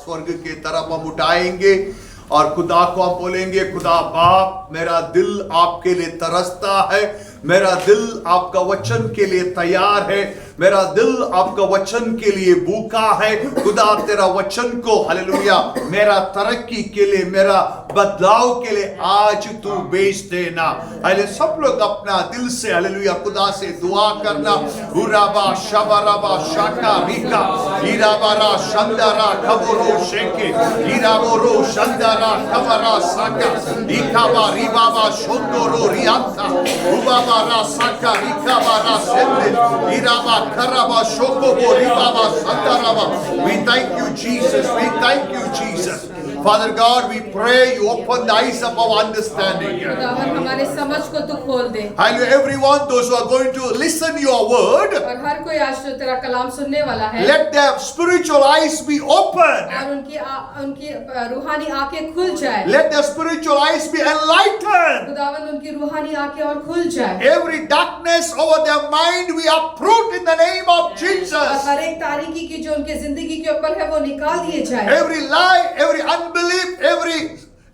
स्वर्ग की तरफ हम उठाएंगे और खुदा को हम बोलेंगे, खुदा बाप, मेरा दिल आपके लिए तरसता है, मेरा दिल आपका वचन के लिए तैयार है, मेरा दिल आपका वचन के लिए भूखा है। खुदा तेरा वचन को हालेलुया मेरा तरक्की के लिए, मेरा बदलाव के लिए आज तू भेज देना। हालेलुया, सब लोग अपना दिल से हालेलुया खुदा से दुआ करना। उराबा शबराबा शाका रिका इराबारा शंदारा खबरो शेके इराबोरो शंदारा खबरा साका इकाबा रिबाबा शोंदोरो रियाता उबाबा साका रिकाबारा सेंदे इराबा karaba shokobo ribaba sandaraba. We thank you, Jesus. We thank you, Jesus. Father God, we pray you open the eyes of our understanding. खुदावन हमारे समझ को तू खोल दे। Hallelujah, everyone, those who are going to listen your word, और हर कोई आज तो तेरा कलाम सुनने वाला है। let their spiritual eyes be open. और उनकी रूहानी आंखें खुल जाए। Let their spiritual eyes be enlightened. खुदावन उनकी रूहानी आंखें और खुल जाए। Every darkness over their mind we uproot in the name of और Jesus. हर एक तारीकी की जो उनके जिंदगी के ऊपर है वो निकाल दिए जाए। Every lie, every unbelief, every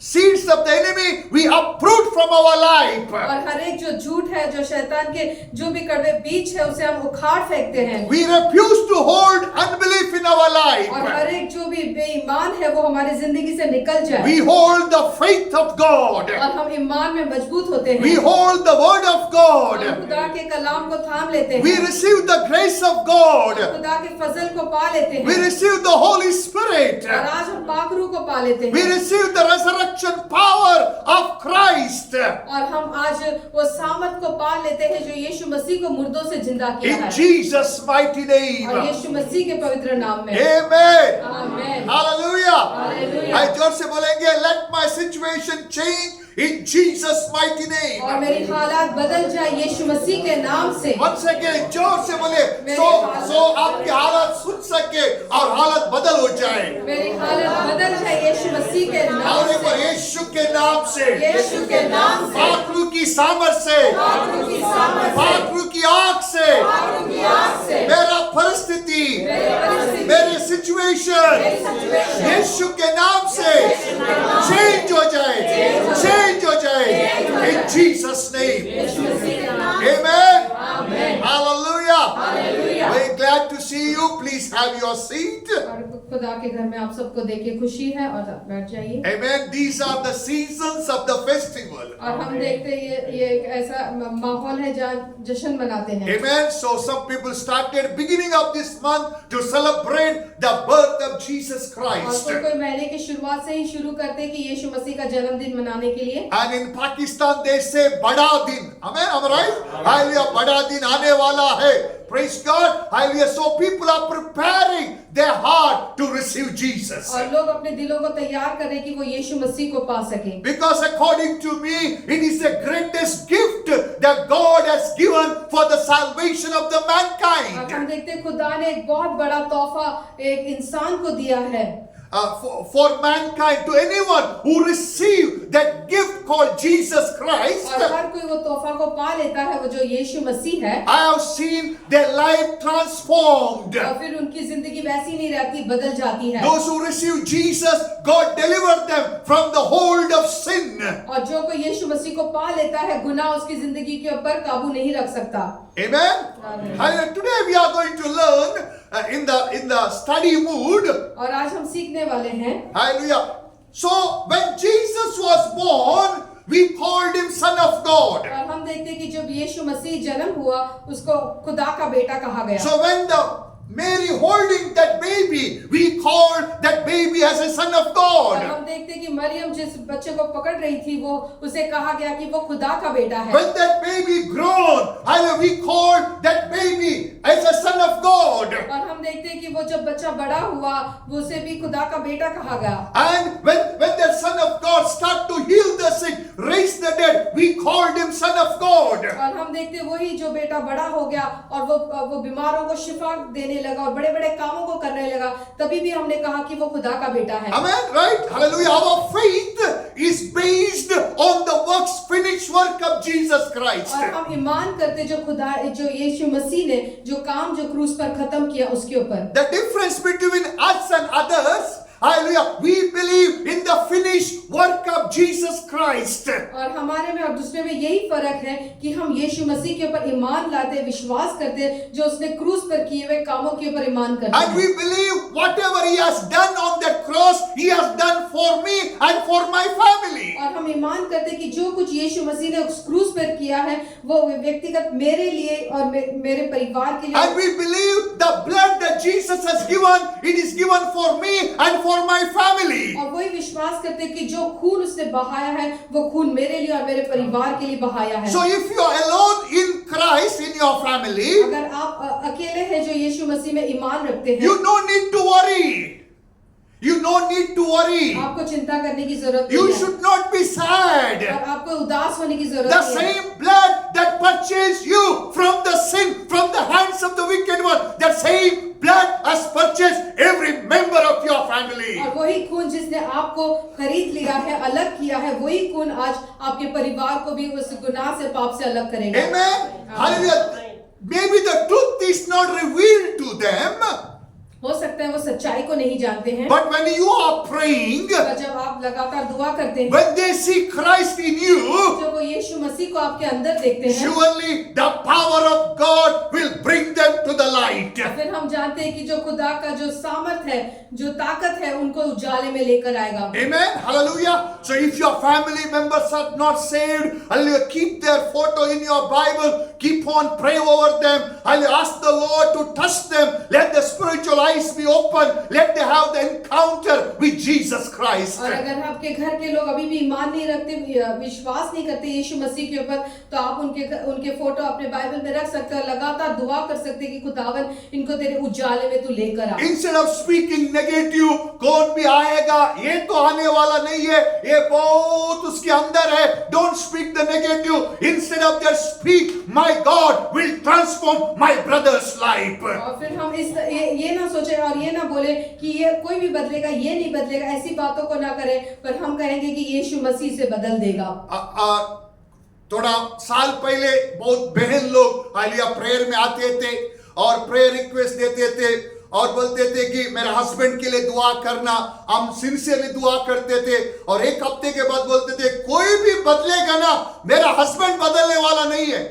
seeds of the enemy we uproot from our life. और हर एक जो झूठ है, जो शैतान के जो भी कड़वे बीज है, उसे हम उखाड़ फेंकते हैं। We refuse to hold unbelief in our life. और हर एक जो भी बेईमान है वो हमारी जिंदगी से निकल जाए। We hold the faith of God. और हम ईमान में मजबूत होते हैं। We hold the word of God. और खुदा के कलाम को थाम लेते हैं। We receive the grace of God. और खुदा के फजल को पा लेते हैं। We receive the Holy Spirit. और आज हम पाक रूह को पा लेते हैं। We receive the resurrection power of Christ. और हम आज वो सामर्थ को पा लेते हैं जो यीशु मसीह को मुर्दों से जिंदा किया In है। Jesus' mighty name. और यीशु मसीह के पवित्र नाम में। Amen. आमीन। Hallelujah. Hallelujah. I जोर से बोलेंगे, let my situation change in Jesus' mighty name. और मेरी हालात बदल जाए यीशु मसीह के नाम से। Once again, जोर से बोले, so आपकी हालत सुन सके और हालत बदल हो जाए। मेरी हालत बदल जाए यीशु मसीह के नाम और एक से। बार यीशु के नाम से, यीशु के नाम से। पाकरू की सामर्थ से, पाक रूह की सामर्थ से। पाकरू की आग से, पाक रूह की आग से। मेरा परिस्थिति, मेरे सिचुएशन यीशु के नाम से चेंज हो जाए, चेंज हो जाए। In Jesus' name. यीशु मसीह के नाम। Amen. आमीन। Hallelujah. Hallelujah. Very glad to see you. Please have your seat. और खुदा के घर में आप सबको देख के खुशी है और आप बैठ जाइए। Amen. These are the seasons of the festival. और हम देखते हैं ये एक ऐसा माहौल है जहाँ जश्न मनाते हैं। Amen. So some people started beginning of this month to celebrate the birth of Jesus और Christ. कोई महीने की शुरुआत से ही शुरू करते हैं कि यीशु मसीह का जन्मदिन मनाने के लिए। And in Pakistan they say बड़ा दिन. Amen. Am I right? Hallelujah. बड़ा दिन आने वाला है. Praise God. Hallelujah. So people are preparing their heart to receive Jesus. और लोग अपने दिलों को तैयार कर रहे हैं कि वो यीशु मसीह को पा सकें। Because according to me, it is the greatest gift that God has given for the salvation of the और हम mankind. देखते हैं खुदा ने एक बहुत बड़ा तोहफा एक इंसान को दिया है। For mankind, to anyone who receive that gift called Jesus Christ, और हर कोई वो तोहफा को पा लेता है वो जो यीशु मसीह है। I have seen their life transformed. और फिर उनकी जिंदगी वैसी नहीं रहती, बदल जाती है। Those who receive Jesus, God delivered them from the hold of sin. और जो कोई यीशु मसीह को पा लेता है, गुनाह उसकी जिंदगी के ऊपर काबू नहीं रख सकता। Amen. Amen. And today we are going to learn in the study mood. और आज हम सीखने वाले हैं। Hallelujah. So when Jesus was born, we called him Son of God. और हम देखते हैं कि जब यीशु मसीह जन्म हुआ उसको खुदा का बेटा कहा गया। So when the Mary holding that baby, we called that baby as a son of और God. हम देखते हैं कि मरियम जिस बच्चे को पकड़ रही थी वो उसे कहा गया कि वो खुदा का बेटा है। When that baby grown, we called that baby as a son of God. और हम देखते हैं कि वो जब बच्चा बड़ा हुआ वो उसे भी खुदा का बेटा कहा गया। And when that son of God start to heal the sick, raise the dead, we called him son of God. और हम देखते हैं वही जो बेटा बड़ा हो गया और वो बीमारों को शिफा देने लगा और बड़े बड़े कामों को करने लगा, तभी भी हमने कहा कि वो खुदा का बेटा है। Amen, right? Hallelujah. Our faith is based on the works, finished work of Jesus Christ. और हम ईमान करते जो यीशु मसीह ने जो काम जो क्रूस पर खत्म किया उसके ऊपर। The difference between us and others, hallelujah, we believe in the finished work of Jesus Christ. और हमारे में और दूसरे में यही फर्क है कि हम यीशु मसीह के ऊपर ईमान लाते, विश्वास करते, जो उसने क्रूस पर किए हुए कामों के ऊपर ईमान करते And we believe whatever he has done on that cross, he has done for me and for my family. और हम ईमान करते कि जो कुछ यीशु मसीह ने उस क्रूस पर किया है वो व्यक्तिगत मेरे लिए और मेरे परिवार के लिए। And we believe the blood that Jesus has given, it is given for me and for my family. और वही विश्वास करते कि जो खून उसने बहाया है वो खून मेरे लिए और मेरे परिवार के लिए बहाया है। So if you are alone in Christ in your family, अगर आप अकेले हैं जो यीशु मसीह में ईमान रखते हैं, you don't need to worry. You don't need to worry. आपको चिंता करने की जरूरत You नहीं है should not be sad. और आपको उदास होने की जरूरत The नहीं है। same blood that purchased you from the sin, from the hands of the wicked one, that same blood has purchased every member of your family. और वही खून जिसने आपको खरीद लिया है, अलग किया है, वही खून आज आपके परिवार को भी उस गुनाह से, पाप से अलग करेगा। Amen. Hallelujah. Maybe the truth is not revealed to them. हो सकता है वो सच्चाई को नहीं जानते हैं, But when you are praying, पर जब आप लगातार दुआ करते हैं, when they see Christ in you, जब वो यीशु मसीह को आपके अंदर देखते हैं, surely the power of God will bring them to the light. फिर हम जानते हैं कि जो खुदा का जो सामर्थ है, जो ताकत है, उनको उजाले में लेकर आएगा। Amen. Hallelujah. So if your family members are not saved, hallelujah, keep their photo in your Bible. Keep on praying over them. Hallelujah. Ask the Lord to touch them. Let the spiritual eyes be open. Let them have the encounter with Jesus Christ. और अगर आपके घर के लोग अभी भी ईमान नहीं रखते, विश्वास नहीं करते यीशु मसीह के ऊपर, तो आप उनके फोटो अपने बाइबल में रख सकते हो, लगातार दुआ कर सकते हैं कि खुदावन इनको तेरे उजाले में तू लेकर आ। Instead of speaking negative, कौन भी आएगा, ये तो आने वाला नहीं है, ये बहुत उसके अंदर है, don't speak the negative. Instead of that, speak, my God will transform my brother's life. और फिर हम ये ना सोचे और ये ना बोले कि ये कोई भी बदलेगा, ये नहीं बदलेगा, ऐसी बातों को ना करें, पर हम कहेंगे कि यीशु मसीह से बदल देगा। थोड़ा साल पहले बहुत बहन लोग हालिया प्रेयर में आते थे और प्रेयर रिक्वेस्ट देते थे और बोलते थे कि मेरे हस्बैंड के लिए दुआ करना। हम सिंसियरली दुआ करते थे और एक हफ्ते के बाद बोलते थे कोई भी बदलेगा ना, मेरा हस्बैंड बदलने वाला नहीं है।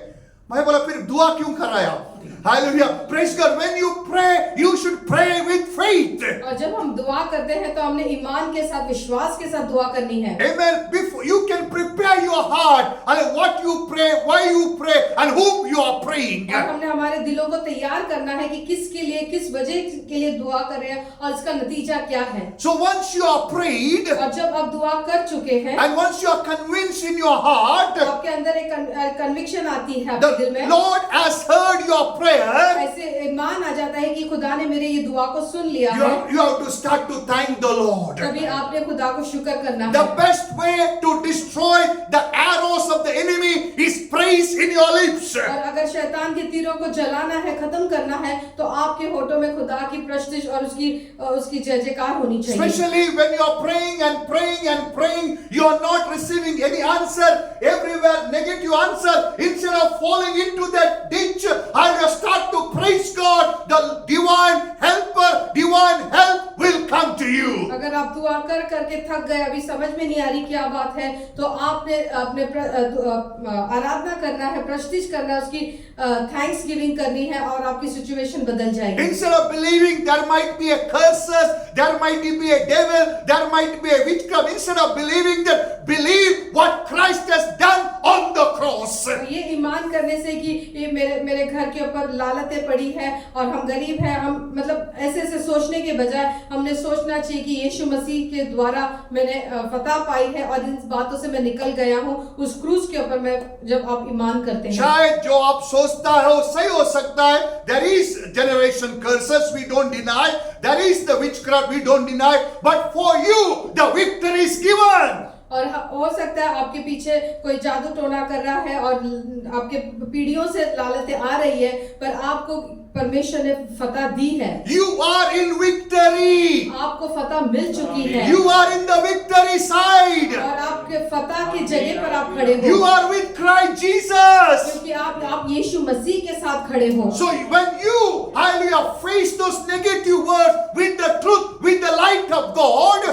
मैं बोला फिर दुआ क्यों कराया? Hallelujah. Praise God. When you pray, you should pray with faith. और जब हम दुआ करते हैं तो हमने ईमान के साथ, विश्वास के साथ दुआ करनी है। Amen. Before you can prepare your heart, and what you pray, why you pray, and whom you are praying. और हमने हमारे दिलों को तैयार करना है कि किसके लिए, किस वजह के लिए दुआ कर रहे हैं और इसका नतीजा क्या है। So once you are prayed, और जब आप दुआ कर चुके हैं, and once you are convinced in your heart, आपके अंदर एक कन्विक्शन आती है आपके दिल the में, Lord has heard your prayer. ऐसे ईमान आ जाता है कि खुदा ने मेरे ये दुआ को सुन लिया है। You have to start to thank the Lord. तभी आपने खुदा को शुक्र करना The है। best way to destroy the arrows of the enemy is praise in your lips. और अगर शैतान के तीरों को जलाना है, खत्म करना है, तो आपके होठों में खुदा की प्रस्तुति और उसकी जय जयकार होनी चाहिए। Especially when you are praying and praying and praying, you are not receiving any answer, everywhere negative answer. Instead of falling into that ditch, I will start to praise God. The divine helper, divine help will come to you. अगर आप दुआ कर करके थक गए, अभी समझ में नहीं आ रही क्या बात है, तो आपने अपने आराधना करना है, प्रस्तुति करना है, उसकी थैंक्स गिविंग करनी है और आपकी सिचुएशन बदल जाएगी। Instead of believing there might be a curses, there might be a devil, there might be a witchcraft, instead of believing that, believe what Christ has done on the cross. ये ईमान करने से कि ये मेरे घर के ऊपर लालतें पड़ी है और हम गरीब हैं, हम मतलब ऐसे सोचने के बजाय हमने सोचना चाहिए कि यीशु मसीह के द्वारा मैंने फतह पाई है और इन बातों से मैं निकल गया हूँ उस क्रूज के ऊपर। मैं जब आप ईमान करते हैं, शायद जो आप सोचता है वो सही हो सकता है। There is generation curses, we don't deny. There is the witchcraft, we don't deny. But for you, the victory is given. और हो सकता है आपके पीछे कोई जादू टोना कर रहा है और आपके पीढ़ियों से लालतें आ रही है, पर आपको परमेश्वर ने फतह दी है। You are in victory. आपको फतह मिल चुकी है। You are in the victory side. और आपके फतह की जगह पर आप खड़े हो। You are with Christ Jesus. क्योंकि आप यीशु मसीह के साथ खड़े हो। So when you, hallelujah, face those negative words with the truth, with the light of God,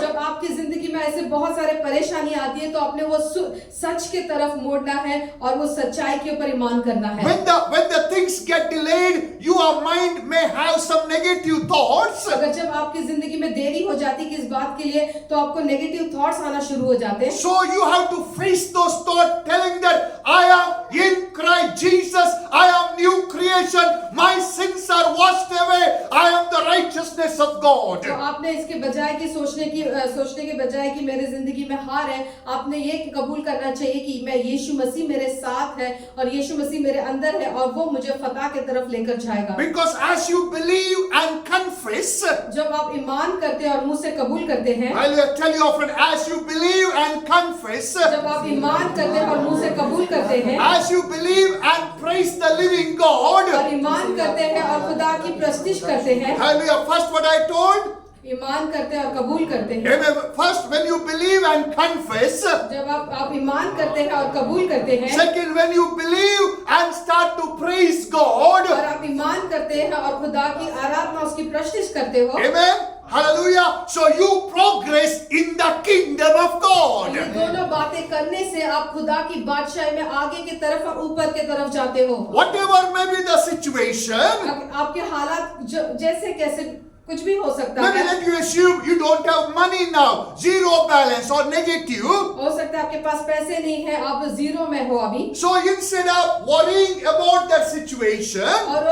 बहुत सारे परेशानी आती है तो आपने वो सच के तरफ मोड़ना है और वो सच्चाई के ऊपर ईमान करना है। When the things get delayed, your mind may have some negative thoughts. अगर जब आपकी जिंदगी में देरी हो जाती है किस बात के लिए तो आपको नेगेटिव थॉट्स आना शुरू हो जाते हैं। So you have to face those thoughts, telling that I am in Christ Jesus, I am new creation, my sins are washed away, I am the righteousness of God. तो आपने इसके बजाय कि सोचने के बजाय कि मेरे जिंदगी में हार है, आपने ये कबूल करना चाहिए कि मैं यीशु मसीह मेरे साथ है और यीशु मसीह मेरे अंदर है और वो मुझे फतह की तरफ लेकर जाएगा। Because as you believe and confess, जब आप ईमान करते हैं और मुंह से कबूल करते हैं, I'll tell you often, as you believe and confess, जब आप ईमान करते हैं और मुंह से कबूल करते हैं, as you believe and praise the living God, और ईमान करते हैं और खुदा की प्रस्तुति करते हैं, hallelujah, first what I told, ईमान करते हैं और कबूल करते हैं। first when you believe and confess, जब आप ईमान करते हैं और कबूल करते हैं, second when you believe and start to praise God, और आप ईमान करते हैं और खुदा की आराधना उसकी प्रस्तुति करते हो, amen, hallelujah, so you progress in the kingdom of God. ये दोनों बातें करने से आप खुदा की बादशाही में आगे की तरफ और ऊपर की तरफ जाते हो। Whatever may be the situation, आपके हालात जैसे कैसे कुछ भी हो सकता maybe है। let you assume you don't have money now, zero balance or negative. हो सकता है आपके पास पैसे नहीं है, आप जीरो में हो अभी। So instead of worrying about that situation, और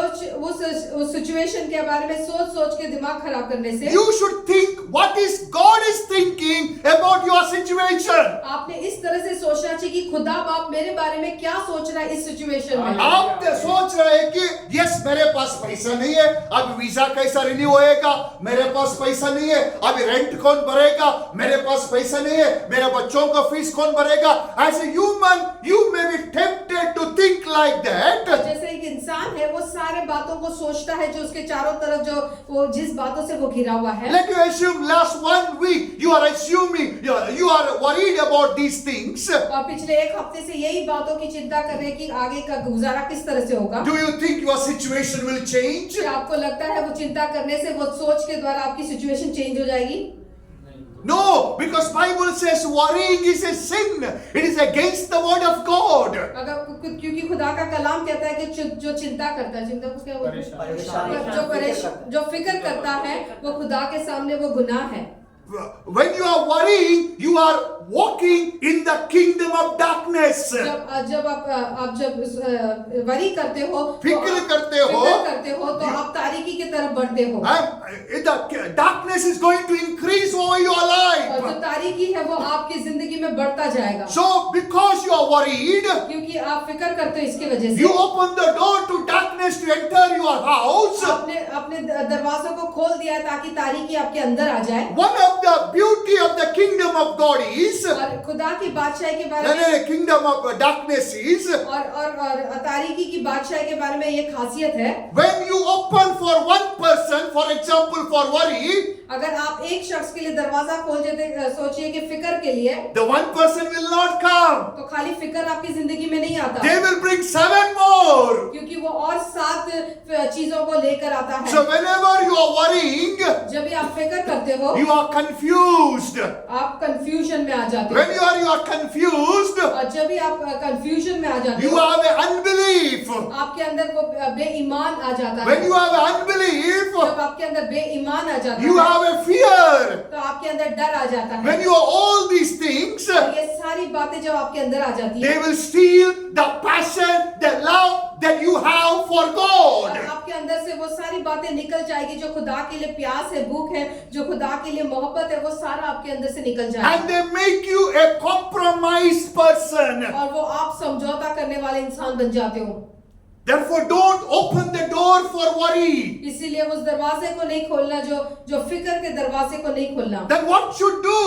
उस सिचुएशन के बारे में सोच के दिमाग खराब करने से you should think what is God is thinking about your situation. आपने इस तरह से सोचना चाहिए कि खुदा बाप मेरे बारे में क्या सोच रहा है इस सिचुएशन में। आप सोच रहे हैं कि यस मेरे पास पैसा नहीं है, अब वीजा कैसा रिन्यू होएगा, मेरे पास पैसा नहीं है, अभी रेंट कौन भरेगा, मेरे पास पैसा नहीं है, मेरे बच्चों का फीस कौन भरेगा। As a human, you may be tempted to think like that. जैसे एक इंसान है वो सारे बातों को सोचता है जो उसके चारों तरफ जो वो जिस बातों से वो घिरा हुआ है। Let you assume last 1 week you are assuming you are worried about these things. और पिछले एक हफ्ते से यही बातों की चिंता कर रहे हैं कि आगे का गुजारा किस तरह से होगा। Do you think your situation will change? क्या आपको लगता है वो चिंता करने से वो सोच के द्वारा आपकी सिचुएशन चेंज हो जाएगी? No, because Bible says worrying is a sin. It is against the word of God. अगर क्योंकि खुदा का कलाम कहता है कि जो चिंता करता है, चिंता को क्या बोलते हैं? जो फिक्र करता है वो खुदा के सामने वो गुनाह है। When you are worrying, you are walking in the kingdom of darkness. जब आप जब वरी करते हो, फिक्र करते हो तो आप तारीकी की तरफ बढ़ते हो। The darkness is going to increase over your और life. जो तारीकी है वो आपकी जिंदगी में बढ़ता जाएगा। So because you are worried, क्योंकि आप फिक्र करते हो इसकी वजह से you open the door to darkness to enter your house. अपने दरवाजों को खोल दिया है ताकि तारीकी आपके अंदर आ जाए। One of the beauty of the kingdom of God is, और खुदा की बादशाही के बारे में the kingdom of darkness is, और तारीकी की बादशाही के बारे में ये खासियत है, when you open for one person, for example for worry, अगर आप एक शख्स के लिए दरवाजा खोल देते सोचिए कि फिक्र के लिए, the one person will not come. तो खाली फिक्र आपकी जिंदगी में नहीं आता, They will bring 7 more. क्योंकि वो और 7 चीजों को लेकर आता है। So whenever you are worrying, जब भी आप फिक्र करते हो you are confused. आप कंफ्यूजन में आ जाते When हो, you are confused, और जब भी आप कंफ्यूजन में आ जाते you हो have an unbelief. आपके अंदर वो बेईमान आ जाता When है। you have unbelief, जब आपके अंदर बेईमान आ जाता you है have a fear. तो आपके अंदर डर आ जाता है। When you are all these things, और ये सारी बातें जब आपके अंदर आ जाती they है will steal the passion, the love that you have for और God. आपके अंदर से वो सारी बातें निकल जाएगी जो खुदा के लिए प्यास है, भूख है, जो खुदा के लिए मोहब्बत है, वो सारा आपके अंदर से निकल And जाएगा they make you a compromised person. और वो आप समझौता करने वाले इंसान बन जाते हो। Therefore, don't open the door for worry. इसीलिए उस दरवाजे को नहीं खोलना जो फिक्र के दरवाजे को नहीं खोलना। Then what should do?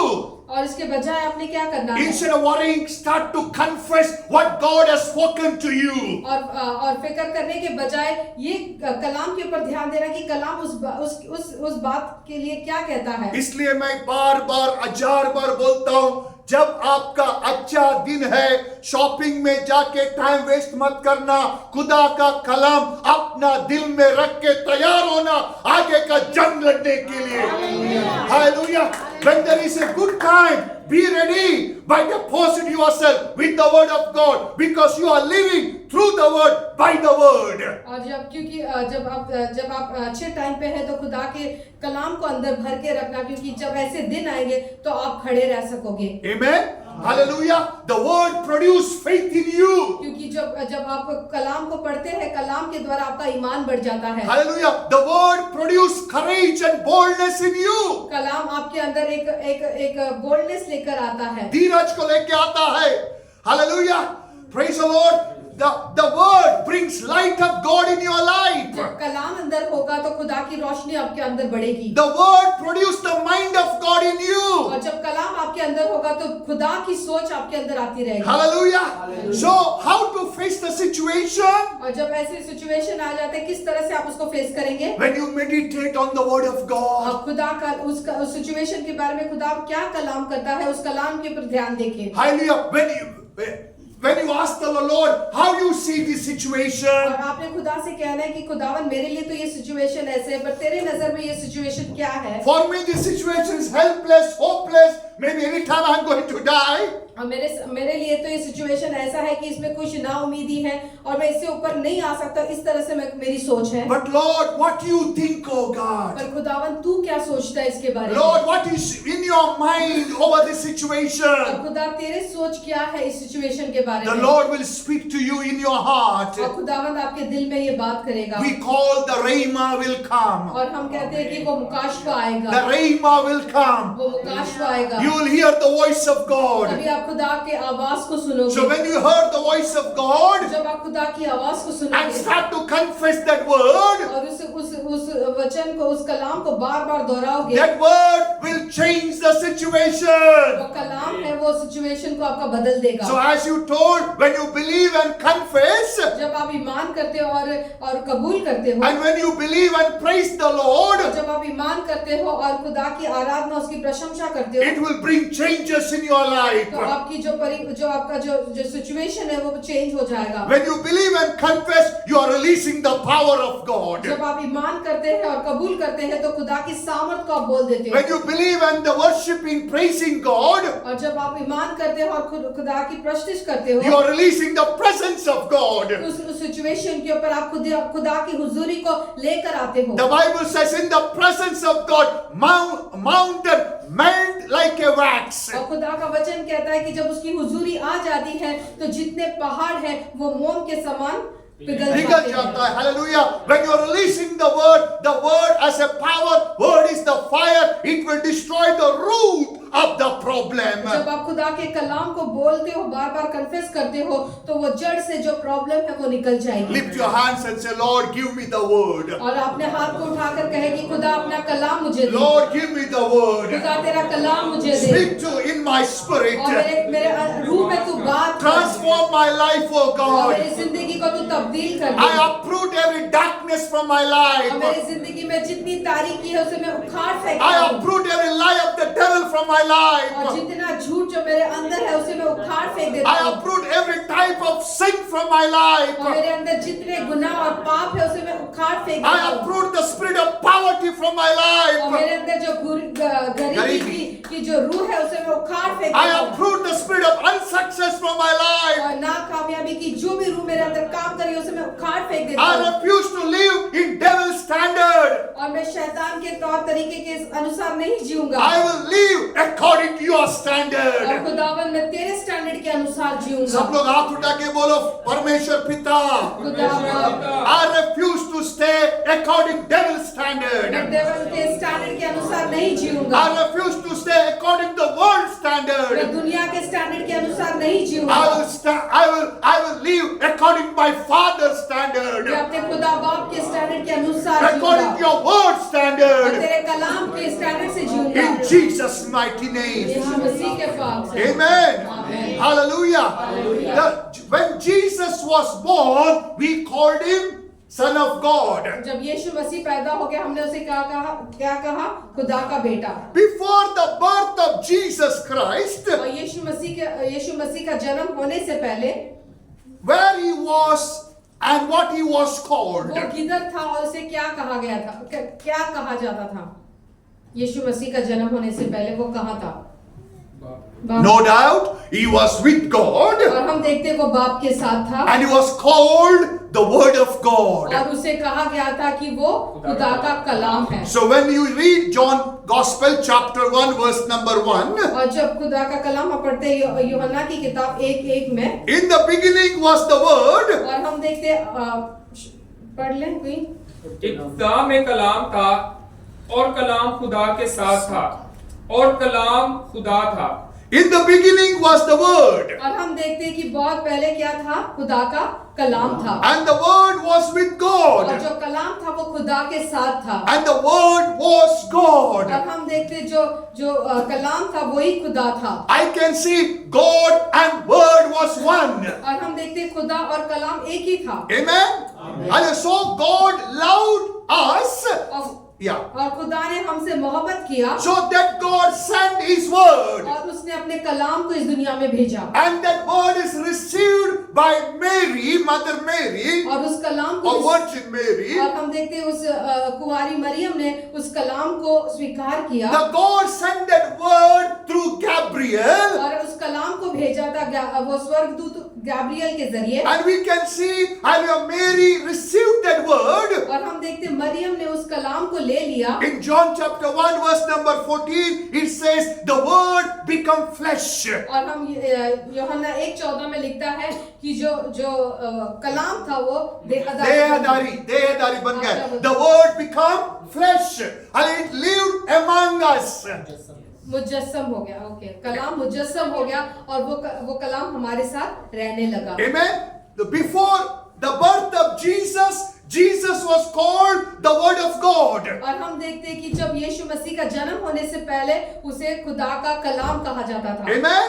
और इसके बजाय आपने क्या करना है? Instead of worrying, start to confess what God has spoken to you. और फिक्र करने के बजाय ये कलाम के ऊपर ध्यान देना कि कलाम उस बात के लिए क्या कहता है। इसलिए मैं बार बार 1000 बार बोलता हूं, जब आपका अच्छा दिन है शॉपिंग में जाके टाइम वेस्ट मत करना, खुदा का कलाम अपना दिल में रख के तैयार होना आगे का जंग लड़ने के लिए। Hallelujah. When there is a good time, be ready by depositing yourself with the word of God, because you are living through the word, by the word. और क्योंकि जब आप अच्छे टाइम पे है तो खुदा के कलाम को अंदर भर के रखना, क्योंकि जब ऐसे दिन आएंगे तो आप खड़े रह सकोगे। Amen. Hallelujah. The word produce faith in you. क्योंकि जब आप कलाम को पढ़ते हैं, कलाम के द्वारा आपका ईमान बढ़ जाता है। Hallelujah. The word produce courage and boldness in you. कलाम आपके अंदर एक बोल्डनेस लेकर आता है, धीरज को लेके आता है। Hallelujah. Praise the Lord. The word brings light of God in your life. जब कलाम अंदर होगा तो खुदा की रोशनी आपके अंदर बढ़ेगी। The word produce the mind of God in you. और जब कलाम आपके अंदर होगा तो खुदा की सोच आपके अंदर आती रहेगी। Hallelujah. So how to face the situation? और जब ऐसे सिचुएशन आ जाते हैं, किस तरह से आप उसको फेस करेंगे? When you meditate on the word of God. आप खुदा का उस सिचुएशन के बारे में खुदा क्या कलाम करता है, उस कलाम के ऊपर ध्यान देखें। Hallelujah. When you ask the Lord, how you see this situation? और आपने खुदा से कहना है कि खुदावन मेरे लिए तो ये सिचुएशन ऐसे है, पर तेरे नजर में ये सिचुएशन क्या है? For me this situation is helpless, hopeless. Maybe any time I'm going to die. और मेरे लिए तो ये सिचुएशन ऐसा है कि इसमें कुछ ना उम्मीदी है और मैं इससे ऊपर नहीं आ सकता, इस तरह से मेरी सोच है। But Lord, what do you think, oh God? पर खुदावन तू क्या सोचता है इसके बारे में? Lord, what is in your mind over this situation? और खुदा तेरे सोच क्या है इस सिचुएशन के बारे में? The Lord will speak to you in your heart. और खुदावन आपके दिल में ये बात करेगा। We call the Rhema will come. और हम कहते हैं कि वो मुकाशवा आएगा। The Rhema will come. वो मुकाशवा आएगा। You will hear the voice of God. तभी आप खुदा के आवाज को सुनोगे। So when you heard the voice of God, जब आप खुदा की आवाज को and सुनोगे start to confess that word, और उस वचन को, उस कलाम को बार-बार दोहराओगे, that word will change the situation. वो कलाम है वो सिचुएशन को आपका बदल देगा। So as you told, when you believe and confess, जब आप ईमान करते हो और कबूल करते हो, and when you believe and praise the Lord, जब आप ईमान करते हो और खुदा की आराधना, उसकी प्रशंसा करते हो, it will bring changes in your life. तो आपकी जो आपका जो सिचुएशन है वो चेंज हो जाएगा। When you believe and confess, you are releasing the power of God. जब आप ईमान करते हैं और कबूल करते हैं तो खुदा की सामर्थ को आप बोल देते When हैं। you believe and the worshiping, praising God, और जब आप ईमान करते हो और खुदा की प्रस्तुति करते हो, you are releasing the presence of God. उस सिचुएशन के ऊपर आप खुदा की हुजूरी को लेकर आते हो। The Bible says in the presence of God, mountain melt like a wax. और खुदा का वचन कहता है कि जब उसकी हुजूरी आ जाती है तो जितने पहाड़ हैं वो मोम के समान पिघल जाता है। Hallelujah. When you are releasing the word as a power, word is the fire, it will destroy the root of the problem. जब आप खुदा के कलाम को बोलते हो, बार-बार कन्फेस करते हो, तो वो जड़ से जो प्रॉब्लम है वो निकल जाएगी। Lift your hands and say, Lord, give me the word. और अपने हाथ को उठाकर कहे कि खुदा अपना कलाम मुझे दे। Lord, give me the word. खुदा तेरा कलाम मुझे दे। Speak to in my spirit. और मेरे रूह में तू बात कर। Transform my life, oh और God. मेरी जिंदगी को तू तब्दील कर दे। I uproot every darkness from my और life. मेरी जिंदगी में जितनी तारीकी है उसे मैं उखाड़ फेंकता I हूँ। uproot every lie of the devil from my और life. जितना झूठ जो मेरे अंदर है उसे मैं उखाड़ फेंक देता I हूँ। uproot every type of sin from my life. और मेरे अंदर जितने गुनाह और पाप है उसे मैं उखाड़ फेंक देता I हूँ। uproot the spirit of poverty from my और life. मेरे अंदर जो गरीबी की जो रूह है उसे मैं उखाड़ फेंक I देता हूँ। uproot the spirit of unsuccess from my life. और नाकामयाबी की जो भी रूह मेरे अंदर काम करी उसे मैं उखाड़ फेंक देता I हूँ। refuse to live in devil's standard. और मैं शैतान के तौर तरीके के अनुसार नहीं जीऊंगा। I will live according to your standard. और खुदावन मैं तेरे स्टैंडर्ड के अनुसार जीऊंगा। सब लोग हाथ उठा के बोलो, परमेश्वर पिता, खुदावन I refuse to stay according devil's standard. मैं देवल के स्टैंडर्ड के अनुसार नहीं जीऊंगा। I refuse to stay according to the world मैं standard. दुनिया के स्टैंडर्ड के अनुसार नहीं जीऊंगा। I will live according to my father's standard. मैं अपने खुदा बाप के स्टैंडर्ड के अनुसार According to जीऊंगा। your word और standard. तेरे कलाम के स्टैंडर्ड से जीऊंगा। In Jesus' mighty name. यीशु मसीह के पाक से। Amen. Amen. Hallelujah. Hallelujah. When Jesus was born, we called him Son of God. जब यीशु मसीह पैदा हो गया हमने उसे क्या कहा? खुदा का बेटा। Before the birth of Jesus Christ, और यीशु मसीह के यीशु मसीह का जन्म होने से पहले where he was and what he was called. वो किधर था और उसे क्या कहा गया था, क्या कहा जाता था? यीशु मसीह का जन्म होने से पहले वो कहाँ था? No doubt he was with God और हम देखते हैं वो बाप के साथ था and he was called the Word of God. और उसे कहा गया था कि वो खुदा का कलाम है। So when you read John Gospel chapter 1 verse number 1, और जब खुदा का कलाम हम पढ़ते हैं यूहन्ना की किताब 1:1 में, in the beginning was the Word और हम देखते पढ़ लें कोई? इब्तिदा में कलाम था और कलाम खुदा के साथ था और कलाम खुदा था। In the beginning was the Word और हम देखते हैं कि बहुत पहले क्या था? खुदा का कलाम था and the Word was with और God जो कलाम था वो खुदा के साथ था and the Word was God. और हम देखते हैं जो कलाम था वही खुदा था I can see God and Word was one. और हम देखते हैं खुदा और कलाम एक ही था। Amen. And so God loved us. और Yeah. और खुदा ने हमसे मोहब्बत किया So that God sent His Word. और उसने अपने कलाम को इस दुनिया में भेजा And that Word is received by Mary, Mother Mary, और उस कलाम को or Virgin Mary. और हम देखते हैं उस कुंवारी मरियम ने उस कलाम को स्वीकार किया The God sent that Word through Gabriel. और उस कलाम को भेजा था वो स्वर्गदूत गैब्रियल के जरिए And we can see how Mary received that Word. और हम देखते हैं मरियम ने उस कलाम को ले लिया। In John chapter 1 verse number 14, it says the Word become flesh. और हम यूहन्ना 1:14 में लिखता है कि जो कलाम था वो देहधारी बन गया। The Word become flesh and it lived among us. मुजस्सम हो गया। ओके, कलाम मुजस्सम हो गया और वो कलाम हमारे साथ रहने लगा। Amen. Before the birth of Jesus was called the Word of God. और हम देखते हैं कि जब यीशु मसीह का जन्म होने से पहले उसे खुदा का कलाम कहा जाता था। Amen.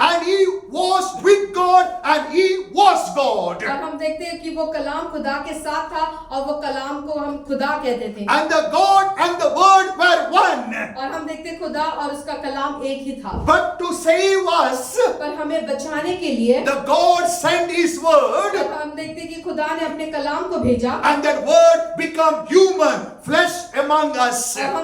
And he was with God and he was God. और हम देखते हैं कि वो कलाम खुदा के साथ था और वो कलाम को हम खुदा कहते थे। And the God and the Word were one. और हम देखते हैं खुदा और उसका कलाम एक ही था। But to save us, पर हमें बचाने के लिए the God sent His Word, और हम देखते हैं कि खुदा ने अपने कलाम को भेजा and that Word become human, flesh among us,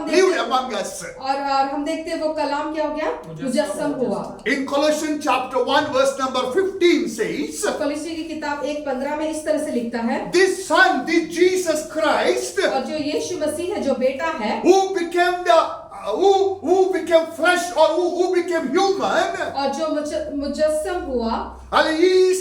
lived among us. और हम देखते हैं वो कलाम क्या हो गया? मुजस्सम हुआ। In Colossians chapter 1 verse number 15 says, कलीसिया की किताब 1:15 में इस तरह से लिखता है, this Son, this Jesus Christ, और जो यीशु मसीह है, जो बेटा है, who became flesh or who became human, और जो मुजस्सम हुआ, and he is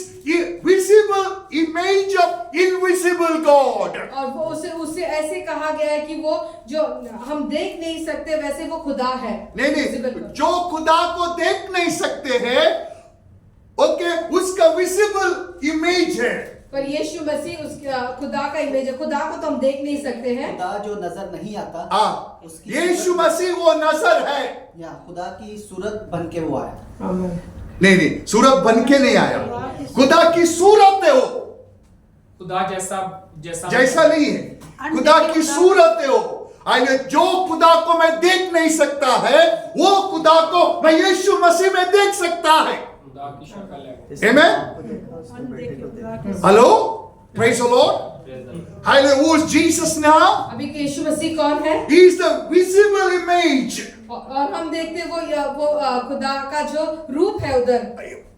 visible image of invisible God. और वो उसे ऐसे कहा गया है कि वो जो हम देख नहीं सकते वैसे वो खुदा है। नहीं, जो खुदा को देख नहीं सकते हैं, ओके, उसका विजिबल इमेज है। पर यीशु मसीह उसका खुदा का इमेज है। खुदा को तो हम देख नहीं सकते हैं। खुदा जो नजर नहीं आता, उसकी यीशु मसीह वो नजर है, या खुदा की सूरत बन के वो आया। नहीं, सूरत बन के नहीं आया, खुदा की सूरत है वो, खुदा जैसा नहीं है, खुदा की सूरत है वो। जो खुदा को मैं देख नहीं सकता है, वो खुदा को मैं यीशु मसीह में देख सकता है। Amen. Hello, praise the Lord. Hallelujah. Who is Jesus now? अभी यीशु मसीह कौन है? He is the visible image और हम देखते वो खुदा का जो रूप है उधर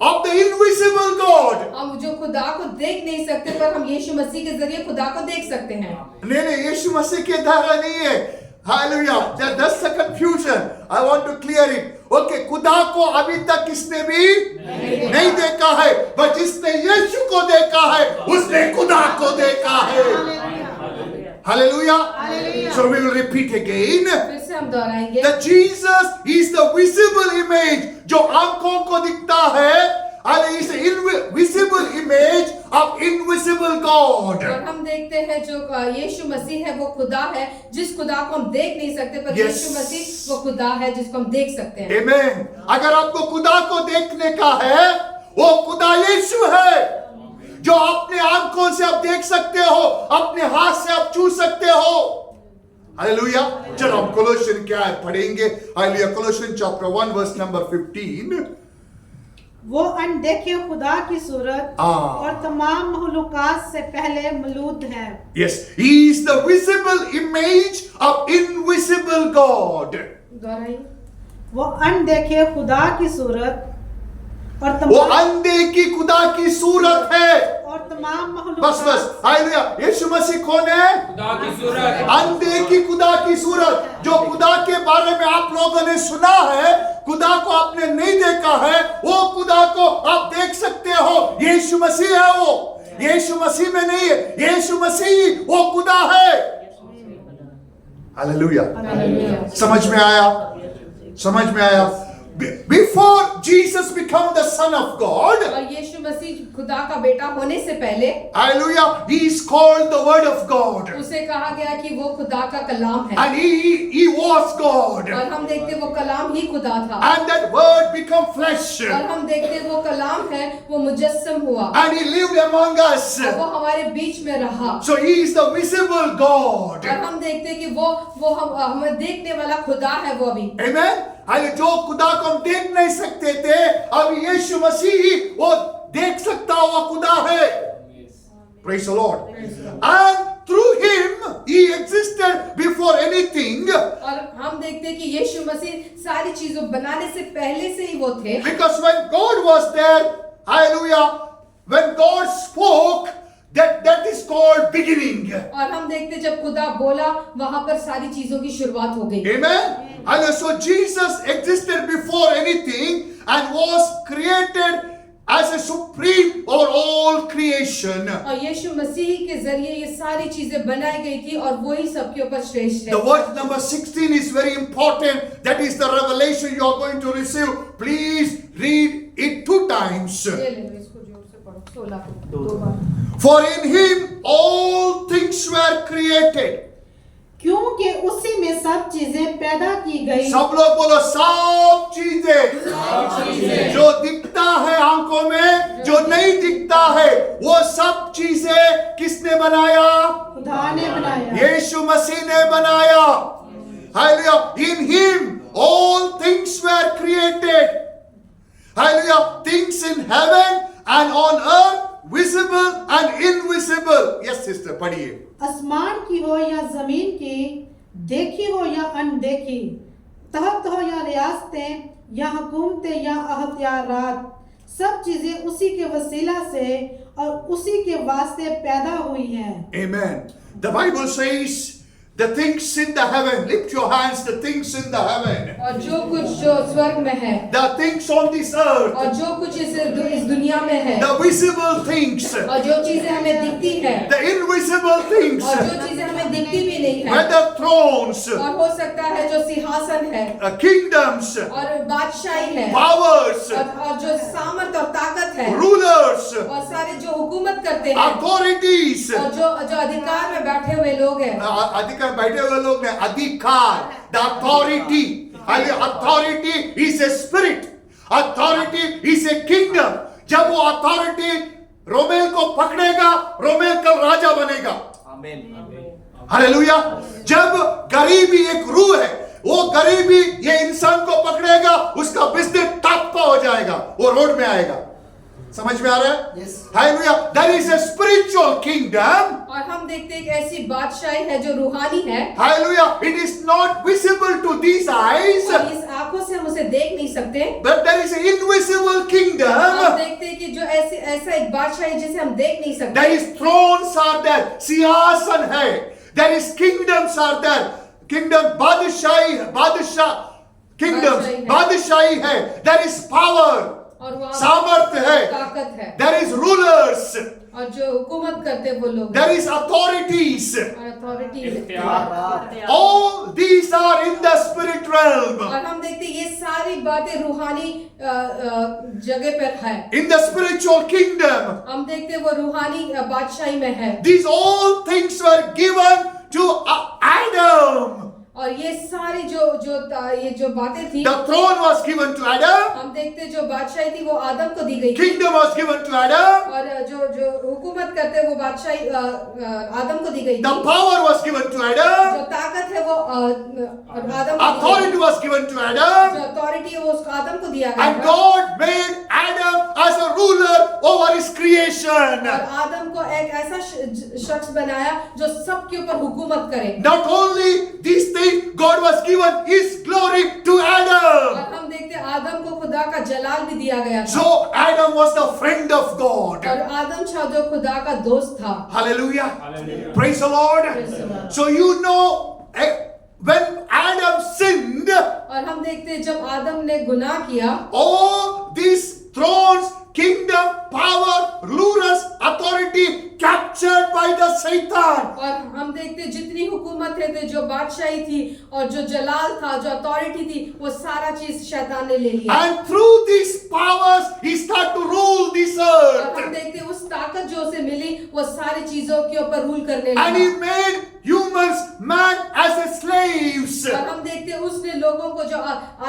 of the invisible God. हम जो खुदा को देख नहीं सकते पर हम यीशु मसीह के जरिए खुदा को देख सकते हैं। नहीं, यीशु मसीह के द्वारा नहीं है। Hallelujah. That's the confusion. I want to clear it. Okay, खुदा को अभी तक किसने भी नहीं देखा है, पर जिसने यीशु को देखा है, उसने खुदा को देखा है। Hallelujah. So we will repeat again. फिर से हम दोहराएंगे। That Jesus is the visible image, जो आंखों को दिखता है, and is the visible image of invisible God. और हम देखते हैं जो यीशु मसीह है वो खुदा है, जिस खुदा को हम देख नहीं सकते, पर यीशु मसीह वो खुदा है जिसको हम देख सकते हैं। Amen. अगर आपको खुदा को देखने का है, वो खुदा यीशु है, जो अपने आंखों से आप देख सकते हो, अपने हाथ से आप छू सकते हो। हालेलुया। चलो हम कोलोसियन क्या है पढ़ेंगे। Hallelujah. Colossians chapter 1 verse number 15। वो अनदेखे खुदा की सूरत और तमाम मखलूकात से पहले मौजूद है। Yes, he is the visible image of invisible God. दोहराइए। वो अनदेखे खुदा की सूरत और वो तमाम अनदेखी खुदा की सूरत है। और तमाम बस हालेलुया। यीशु मसीह कौन है? खुदा की सूरत। अनदेखी खुदा की सूरत। जो खुदा के बारे में आप लोगों ने सुना है, खुदा को आपने नहीं देखा है, वो खुदा को आप देख सकते हो। यीशु मसीह है वो, यीशु मसीह में नहीं है, यीशु मसीह वो खुदा है। हालेलुया। समझ में आया? समझ में आया? Before Jesus become the Son of God, और यीशु मसीह खुदा का बेटा होने से पहले, hallelujah, he is called the Word of God, उसे कहा गया कि वो खुदा का कलाम है। and he was God, और हम देखते वो कलाम ही खुदा था। and that Word become flesh, और हम देखते वो कलाम है वो मुजस्सम हुआ, and he lived among us. और वो हमारे बीच में रहा। So he is the visible God. और हम देखते कि वो हमें देखने वाला खुदा है वो अभी। Amen. अरे जो खुदा को हम देख नहीं सकते थे, अब यीशु मसीह ही वो देख सकता हुआ खुदा है। Praise the Lord. And through him he existed before anything. और हम देखते कि यीशु मसीह सारी चीजों बनाने से पहले से ही वो थे। Because when God was there, hallelujah, when God spoke, that is called beginning. और हम देखते जब खुदा बोला वहां पर सारी चीजों की शुरुआत हो गई। Amen. And so Jesus existed before anything and was created as a supreme over all creation. और यीशु मसीह के जरिए ये सारी चीजें बनाई गई थी और वो ही सबके ऊपर श्रेष्ठ है। The verse number 16 is very important. That is the revelation you are going to receive. Please read it 2 times. ये ले लो, इसको जोर से पढ़ो। 16 दो बार। For in him all things were created. क्योंकि उसी में सब चीजें पैदा की गई। सब लोग बोलो सब चीजें। जो दिखता है आंखों में, जो नहीं दिखता है, वो सब चीजें किसने बनाया? खुदा ने बनाया। यीशु मसीह ने बनाया। Hallelujah. In him all things were created. Hallelujah. Things in heaven and on earth, visible and invisible. Yes sister, पढ़िए। आसमान की हो या जमीन की, देखी हो या अनदेखी, तख्त हो या रियासतें या हुकूमतें या अख्तियारात, सब चीजें उसी के वसीला से और उसी के वास्ते पैदा हुई हैं। Amen. The Bible says the things in the heaven. Lift your hands. The things in the heaven. और जो कुछ जो स्वर्ग में है, The things on this earth. और जो कुछ इस दुनिया में है, The visible things. और जो चीजें हमें दिखती है, The invisible things. और जो चीजें हमें दिखती भी नहीं है, Whether thrones, और हो सकता है जो सिंहासन है, kingdoms, और बादशाही है, powers, और जो सामर्थ और ताकत है, rulers, और सारे जो हुकूमत करते हैं, authorities. और जो अधिकार में बैठे हुए लोग हैं, अधिकार बैठे हुए लोग ने अधिकार, the authority. Authority is a spirit. Authority is a kingdom. जब वो authority रोमेल को पकड़ेगा, रोमेल कल राजा बनेगा। हालेलुया। जब गरीबी एक रूह है, वो गरीबी ये इंसान को पकड़ेगा, उसका बिजनेस ठप्पा हो जाएगा, वो रोड में आएगा। समझ में आ रहा है? Yes. Hallelujah. There is a spiritual kingdom. और हम देखते हैं एक ऐसी बादशाही है जो रूहानी है, Hallelujah. It is not visible to these eyes, और इस आंखों से हम उसे देख नहीं सकते। but there is an invisible हम kingdom. देखते हैं कि जो ऐसा एक बादशाही जिसे हम देख नहीं सकते। There is thrones are there, सिंहासन है. There is kingdoms are there. Kingdom बादशाही है, kingdoms बादशाही है। बादशाही है. There is power, और वहाँ सामर्थ्य है. ताकत है, There is rulers. और जो हुकूमत करते वो लोग, There is authorities. और अथॉरिटी है। इख्तियार। All these are in the spirit realm. और हम देखते हैं ये सारी बातें रूहानी जगह पर है। In the spiritual kingdom. हम देखते हैं वो रूहानी बादशाही में है। These all things were given to Adam. और ये सारी ये जो बातें थी, The throne was given to Adam. हम देखते जो बादशाही थी वो आदम को दी गई थी, Kingdom was given to Adam. और जो हुकूमत करते वो बादशाही आदम को दी गई The थी। power was given to Adam. जो ताकत है वो आदम को दी गई Authority थी। was given to Adam. जो अथॉरिटी है वो उसको आदम को दिया गया And था। God made Adam domination. और आदम को एक ऐसा शख्स बनाया जो सबके ऊपर हुकूमत करे। Not only these things, God was given His glory to Adam. और हम देखते हैं आदम को खुदा का जलाल भी दिया गया था। So Adam was the friend of God. और आदम था जो खुदा का दोस्त था। Hallelujah. Hallelujah. Praise the Lord. Praise the Lord. So you know, when Adam sinned, और हम देखते हैं जब आदम ने गुनाह किया, all these thrones, kingdom, power, rulers, authority captured by the Satan. और हम देखते हैं जितनी हुकूमतें थे, जो बादशाही थी और जो जलाल था, जो अथॉरिटी थी, वो सारा चीज शैतान ने ले लिया। And through these powers, he started to rule this और हम earth. देखते हैं उस ताकत जो उसे मिली, वो सारी चीजों के ऊपर रूल करने And he लगा। made humans, man, as a slaves. और हम देखते हैं उसने लोगों को, जो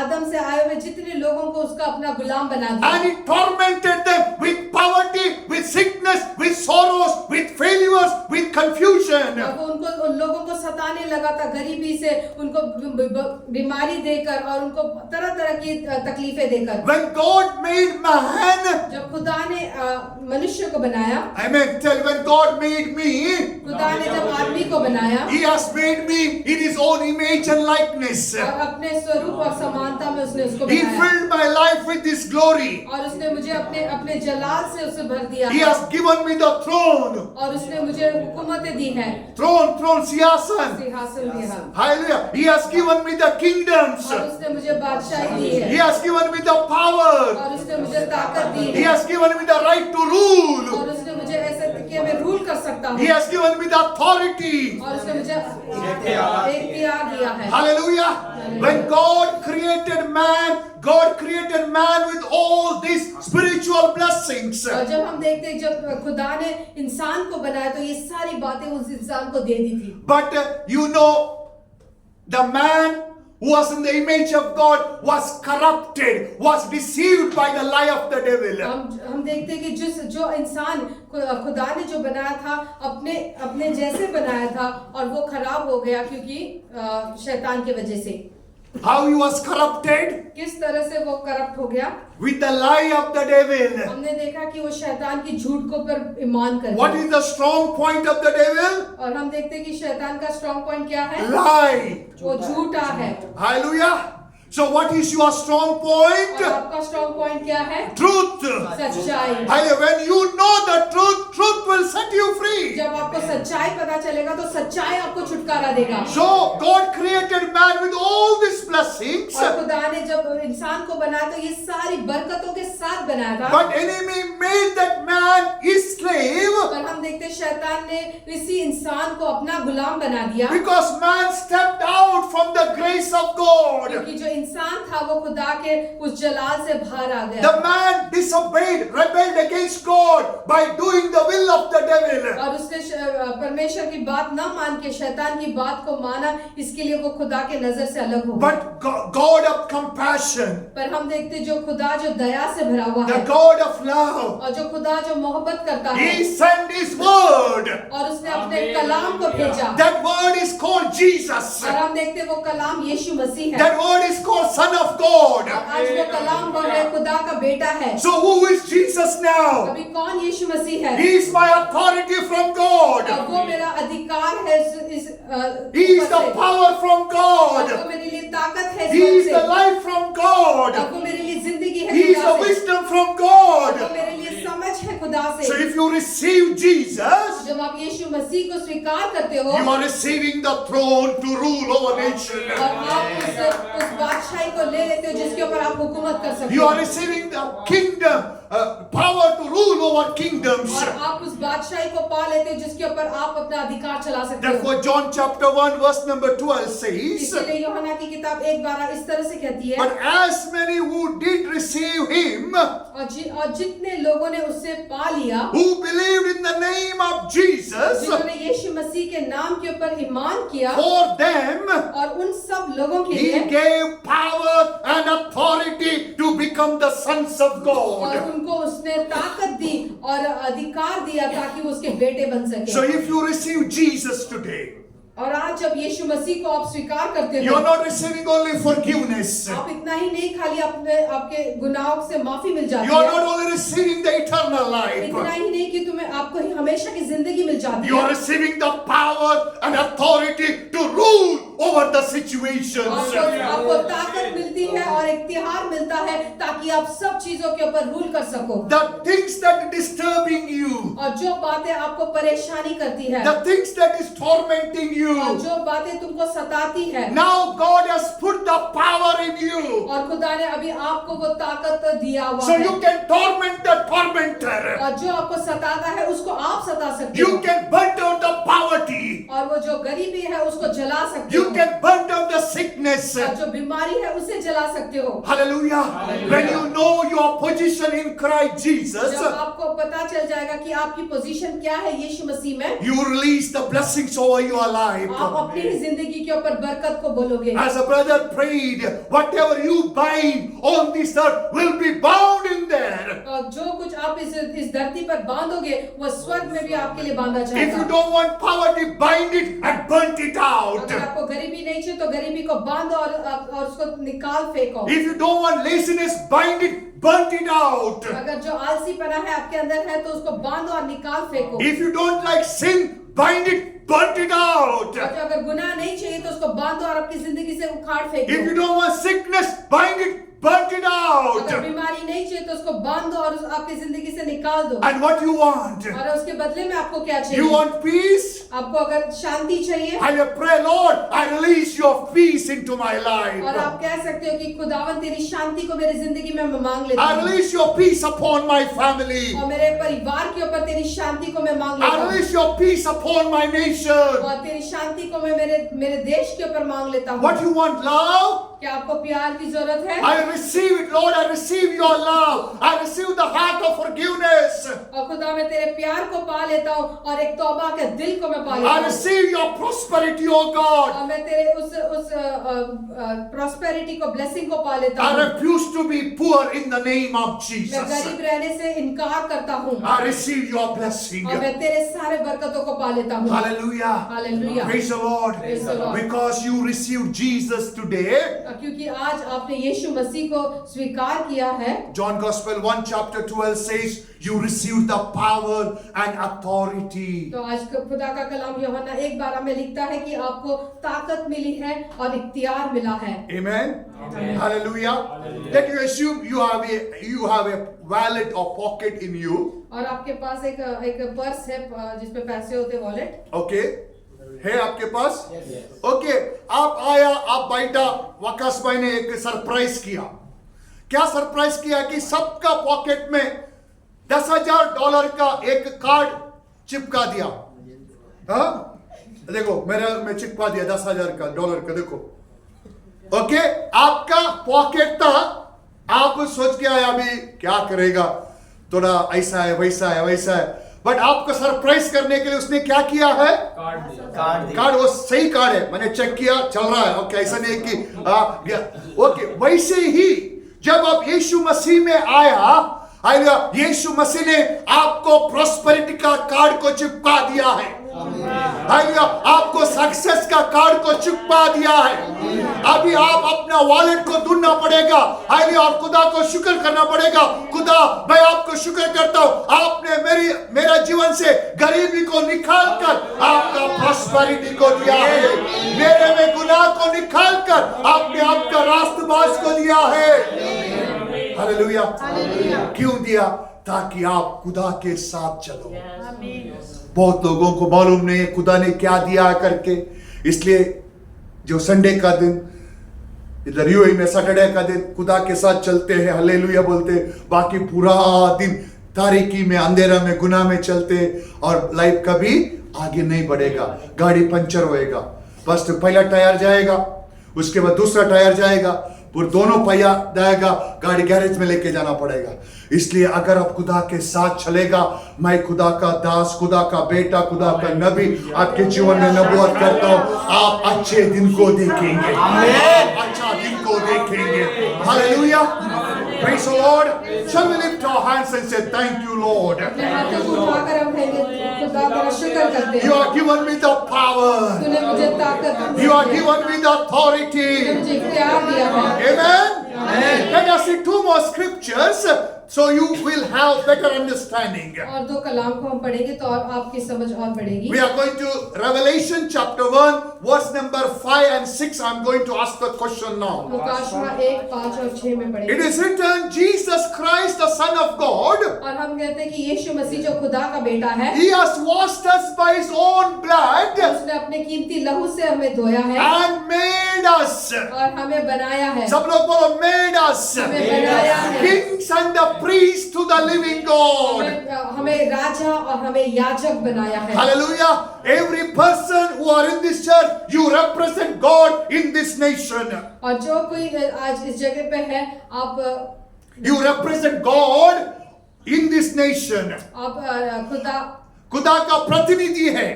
आदम से आए हुए जितने लोगों को, उसका अपना गुलाम बना And दिया। he tormented them with poverty, with sickness, with sorrows, with failures, with confusion. और वो उन लोगों को सताने लगा था, गरीबी से, उनको बीमारी देकर और उनको तरह तरह की तकलीफें देकर। When God made man, जब खुदा ने मनुष्य को बनाया, amen, tell, when God made me, खुदा ने जब आदमी को बनाया He has made me in His own image and likeness. और अपने स्वरूप और समानता में उसने उसको He बनाया, filled my life with His glory. और उसने मुझे अपने अपने जलाल से उसे भर दिया He has given me the throne. और उसने मुझे हुकूमतें दी है, Throne, सिंहासन. सिंहासन दिया Hallelujah. He has given me the kingdoms. और उसने मुझे बादशाही दी He है has given me the power. और उसने मुझे ताकत दी He है has given me the right to rule. और उसने मुझे ऐसा कि मैं रूल कर सकता हूँ He has given me the authority. और उसने मुझे इख्तियार दिया है। Hallelujah. When God created man with all these spiritual blessings. और जब हम देखते हैं जब खुदा ने इंसान को बनाया तो ये सारी बातें उस इंसान को दे दी थी। But you know, the man who was in the image of God was corrupted, was deceived by the lie of the devil. हम देखते हैं कि जो इंसान खुदा ने जो बनाया था अपने जैसे बनाया था और वो खराब हो गया क्योंकि शैतान की वजह से। How he was corrupted? किस तरह से वो करप्ट हो गया? With the lie of the devil. हमने देखा कि वो शैतान की झूठ को पर ईमान कर What दिया। is the strong point of the devil? और हम देखते हैं कि शैतान का स्ट्रॉन्ग पॉइंट क्या है? Lie. वो झूठा है। Hallelujah. So what is your strong point? और आपका स्ट्रॉन्ग पॉइंट क्या है? Truth. सच्चाई। Hallelujah. When you know the truth, truth will set you free. जब आपको सच्चाई पता चलेगा तो सच्चाई आपको छुटकारा देगा। So God created man with all these blessings. और खुदा ने जब इंसान को बनाया तो ये सारी बरकतों के साथ बनाया था। But enemy made that man his slave. पर हम देखते हैं शैतान ने इसी इंसान को अपना गुलाम बना दिया। Because man stepped out from the grace of God. क्योंकि जो इंसान था वो खुदा के उस जलाल से बाहर आ गया। The man disobeyed, rebelled against God by doing the will of the devil. और उसने परमेश्वर की बात न मान के शैतान की बात को माना, इसके लिए वो खुदा के नजर से अलग हो गया। But God of compassion, पर हम देखते हैं जो खुदा जो दया से भरा हुआ the है God of love, और जो खुदा जो मोहब्बत करता है He sent His word. और उसने अपने कलाम को भेजा। That word is called Jesus. और हम देखते हैं वो कलाम यीशु मसीह है। That word is called Son of God. और आज वो कलाम वो है खुदा का बेटा है। So who is Jesus now? अभी कौन यीशु मसीह है? He is my authority from God. और वो मेरा अधिकार है He is the power from और God. वो मेरे लिए ताकत है He is स्वर्ग the से। life from God. और वो मेरे लिए जिंदगी है He is खुदा the से। wisdom from और God. वो मेरे लिए समझ है खुदा से। So if you receive Jesus, जब आप यीशु मसीह को स्वीकार करते हो you are receiving the throne to rule over nation. और आप उस बादशाही को ले लेते हो जिसके ऊपर आप हुकूमत कर सकते You हो are receiving the kingdom, power to rule over kingdoms. और आप उस बादशाही को पा लेते हो जिसके ऊपर आप अपना अधिकार चला सकते हो। Therefore, John chapter 1 verse number 12 says, इसीलिए यूहन्ना की किताब 1:12 इस तरह से कहती है, but as many who did receive him, और जितने लोगों ने उससे पा लिया, who believed in the name of Jesus, जिन्होंने यीशु मसीह के नाम के ऊपर ईमान किया, for them और उन सब लोगों के He लिए gave power and authority to become the sons of और God. उनको उसने ताकत दी और अधिकार दिया ताकि वो उसके बेटे बन So सके। if you receive Jesus today, और आज जब यीशु मसीह को आप स्वीकार करते You हो, are not receiving only forgiveness. आप इतना ही नहीं खाली अपने आपके गुनाहों से माफी मिल जाती You are है, not only receiving the eternal life. इतना ही नहीं कि तुम्हें आपको ही हमेशा की जिंदगी मिल जाती You are है, receiving the power and authority to rule over the situations. आपको ताकत मिलती है और इख्तियार मिलता है ताकि आप सब चीजों के ऊपर रूल कर सको। The things that are disturbing you, और जो बातें आपको परेशानी करती है, the things that is tormenting और you, जो बातें तुमको सताती है, now God has put the power in you. और खुदा ने अभी आपको वो ताकत दिया हुआ So है, you can torment the tormentor. और जो आपको सताता है उसको आप सता सकते You हो, can burn down the poverty. और वो जो गरीबी है उसको जला सकते You हो, can burn down the sickness. और जो बीमारी है उसे जला सकते हो। Hallelujah. When you know your position in Christ Jesus, जब आपको पता चल जाएगा कि आपकी पोजीशन क्या है यीशु मसीह में, you release the blessings over your life. आप अपनी ही जिंदगी के ऊपर बरकत को बोलोगे। As a brother prayed, whatever you bind on this earth will be bound in there. और जो कुछ आप इस धरती पर बांधोगे वो स्वर्ग में भी आपके लिए बांधा If you जाएगा। don't want poverty, bind it and burn it out. अगर आपको गरीबी नहीं चाहिए तो गरीबी को बांधो और उसको निकाल फेंको। If you don't want laziness, bind it, burn it out. अगर जो आलसीपना है आपके अंदर है तो उसको बांधो और निकाल फेंको। If you don't like sin, bind it, burn it out. और जो अगर गुनाह नहीं चाहिए तो उसको बांधो और आपकी जिंदगी से उखाड़ If you फेंको। don't want sickness, bind it, burn it out. अगर बीमारी नहीं चाहिए तो उसको बांधो और आपकी जिंदगी से निकाल दो। And what you want? और उसके बदले में आपको क्या You चाहिए? want peace? आपको अगर शांति चाहिए, I will pray, Lord, I release your peace into my और life. आप कह सकते हो कि खुदावन तेरी शांति को मेरी जिंदगी में मैं मांग लेता I हूँ, release your peace upon my family. और मेरे परिवार के ऊपर तेरी शांति को मैं मांग I लेता हूँ, release your peace upon my nation. और तेरी शांति को मैं मेरे देश के ऊपर मांग लेता हूँ। What you want, love? क्या आपको प्यार की जरूरत है? I receive it, Lord. I receive your love. I receive the heart of forgiveness. और खुदा मैं तेरे प्यार को पा लेता हूँ और एक तौबा के दिल को मैं पा लेता I हूँ, receive your prosperity, O God. और मैं तेरे उस प्रॉस्पेरिटी को, ब्लेसिंग को पा लेता I हूँ। refuse to be poor in the name of मैं Jesus. गरीब रहने से इनकार करता हूँ, I receive your blessing. और मैं तेरे सारे बरकतों को पा लेता हूँ। Hallelujah. Hallelujah. Praise the Lord. Praise the Lord. Because you received Jesus today. क्योंकि आज आपने यीशु मसीह को स्वीकार किया है। John Gospel 1 chapter 12 says you received the power and authority. तो आज खुदा का कलाम यूहन्ना 1:12 में लिखता है कि आपको ताकत मिली है और इख्तियार मिला है। Amen. Amen. Hallelujah. Let you assume you have a wallet or pocket in you. और आपके पास एक पर्स है जिसमें पैसे होते, वॉलेट। Okay. है आपके पास? ओके, आप आया, आप बैठा, वकास भाई ने एक सरप्राइज किया। क्या सरप्राइज किया कि सबका पॉकेट में $10,000 का एक कार्ड चिपका दिया। हाँ, देखो मेरा में चिपका दिया $10,000 का, देखो। ओके, आपका पॉकेट था, आप सोच के आया अभी क्या करेगा, थोड़ा ऐसा है वैसा है वैसा है, बट आपको सरप्राइज करने के लिए उसने क्या किया है? कार्ड। वो सही कार्ड है, मैंने चेक किया, चल रहा है। ओके, ऐसा नहीं कि ओके, वैसे ही जब आप यीशु मसीह में आया, यीशु मसीह ने आपको प्रॉस्पेरिटी का कार्ड को चिपका दिया है। आपको सक्सेस का कार्ड को चिपका दिया है। अभी आप अपना वॉलेट को ढूंढना पड़ेगा, और खुदा को शुक्र करना पड़ेगा। खुदा, मैं आपको शुक्र करता हूँ, आपने मेरा जीवन से गरीबी को निकाल कर आपका प्रॉस्पेरिटी को दिया है। मेरे में गुनाह को निकाल कर आपने आपका रास्तबाज को दिया है। हालेलुया। क्यों दिया? ताकि आप खुदा के साथ चलो। बहुत लोगों को मालूम नहीं है खुदा ने क्या दिया करके, इसलिए जो संडे का दिन, इधर यूएई में सैटरडे का दिन खुदा के साथ चलते हैं, हालेलुया बोलते, बाकी पूरा दिन तारीकी में, अंधेरा में, गुनाह में चलते, और लाइफ कभी आगे नहीं बढ़ेगा। गाड़ी पंचर होएगा, बस तो पहला टायर जाएगा, उसके बाद दूसरा टायर जाएगा, और दोनों पहिया जाएगा, गाड़ी गैरेज में लेके जाना पड़ेगा। इसलिए अगर आप खुदा के साथ चलेगा, मैं खुदा का दास, खुदा का बेटा, खुदा का नबी आपके जीवन में नबूवत करता हूं, आप अच्छे दिन को देखेंगे, आप अच्छा दिन को देखेंगे। Hallelujah. Praise the Lord. Shall we lift our hands and say, thank you, Lord. अपने हाथों को उठाकर हम कहेंगे खुदा तेरा शुक्र करते You हैं। have given me the power. तूने मुझे ताकत दी You है। have given me the तूने authority. मुझे इख्तियार दिया है। Amen. Let us see two more scriptures so you will have better understanding. और दो कलाम को हम पढ़ेंगे तो और आपकी समझ और बढ़ेगी। We are going to Revelation chapter 1 verse number 5 and 6. I'm going to ask the question now. लूकाशवा 1, 5 और 6 में It पढ़ेंगे। is written, Jesus Christ, the Son of God, और हम कहते हैं कि यीशु मसीह जो खुदा का बेटा है, He has washed us by His own blood उसने अपने कीमती लहू से हमें धोया है and made us. और हमें बनाया है। सब लोग बोलो, made us हमें बनाया है। kings and the priests to the living God. हमें राजा और हमें याजक बनाया है। Hallelujah. Every person who are in this church, you represent God in this nation. और जो कोई आज इस जगह पे है, आप You represent God in this nation. खुदा का प्रतिनिधि है।